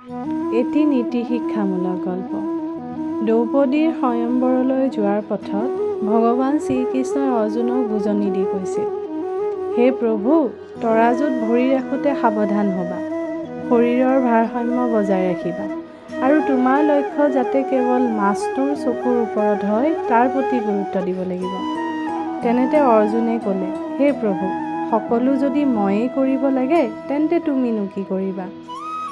এটি নীতি শিক্ষামূলক গল্প। দ্ৰৌপদীৰ স্বয়ম্বৰলৈ যোৱাৰ পথত ভগৱান শ্ৰীকৃষ্ণই অৰ্জুনক বুজনি দি কৈছিল, হে প্ৰভু, তৰাজুত ভৰি ৰাখোঁতে সাৱধান হ'বা, শৰীৰৰ ভাৰসাম্য বজাই ৰাখিবা আৰু তোমাৰ লক্ষ্য যাতে কেৱল মাছটোৰ চকুৰ ওপৰত হয় তাৰ প্ৰতি গুৰুত্ব দিব লাগিব। তেনেতে অৰ্জুনে ক'লে, হে প্ৰভু, সকলো যদি ময়েই কৰিব লাগে তেন্তে তুমিনো কি কৰিবা?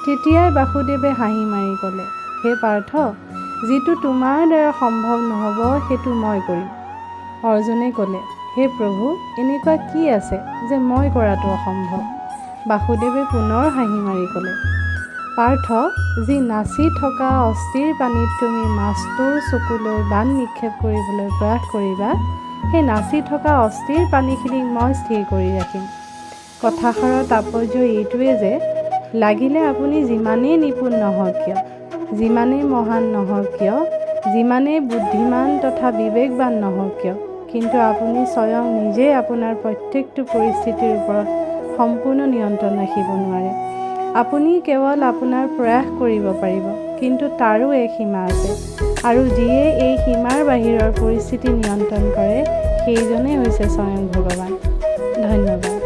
তেতিয়াই বাসুদেৱে হাঁহি মাৰি ক'লে, হে পাৰ্থ, যিটো তোমাৰ দ্বাৰা সম্ভৱ নহ'ব সেইটো মই কৰিম। অৰ্জুনে ক'লে, হে প্ৰভু, এনেকুৱা কি আছে যে মই কৰাটো অসম্ভৱ? বাসুদেৱে পুনৰ হাঁহি মাৰি ক'লে, পাৰ্থ, যি নাচি থকা অস্থিৰ পানীত তুমি মাছটোৰ চকুলৈ বান নিক্ষেপ কৰিবলৈ প্ৰয়াস কৰিবা, সেই নাচি থকা অস্থিৰ পানীখিনিক মই স্থিৰ কৰি ৰাখিম। কথাষাৰৰ তাৎপৰ্য এইটোৱে যে লাগিলে আপুনি যিমানেই নিপুণ নহওক কিয়, যিমানেই মহান নহওক কিয়, যিমানেই বুদ্ধিমান তথা বিবেকবান নহওক কিয়, কিন্তু আপুনি স্বয়ং নিজেই আপোনাৰ প্ৰত্যেকটো পৰিস্থিতিৰ ওপৰত সম্পূৰ্ণ নিয়ন্ত্ৰণ ৰাখিব নোৱাৰে। আপুনি কেৱল আপোনাৰ প্ৰয়াস কৰিব পাৰিব, কিন্তু তাৰো এক সীমা আছে, আৰু যিয়ে এই সীমাৰ বাহিৰৰ পৰিস্থিতি নিয়ন্ত্ৰণ কৰে সেইজনেই হৈছে স্বয়ং ভগৱান। ধন্যবাদ।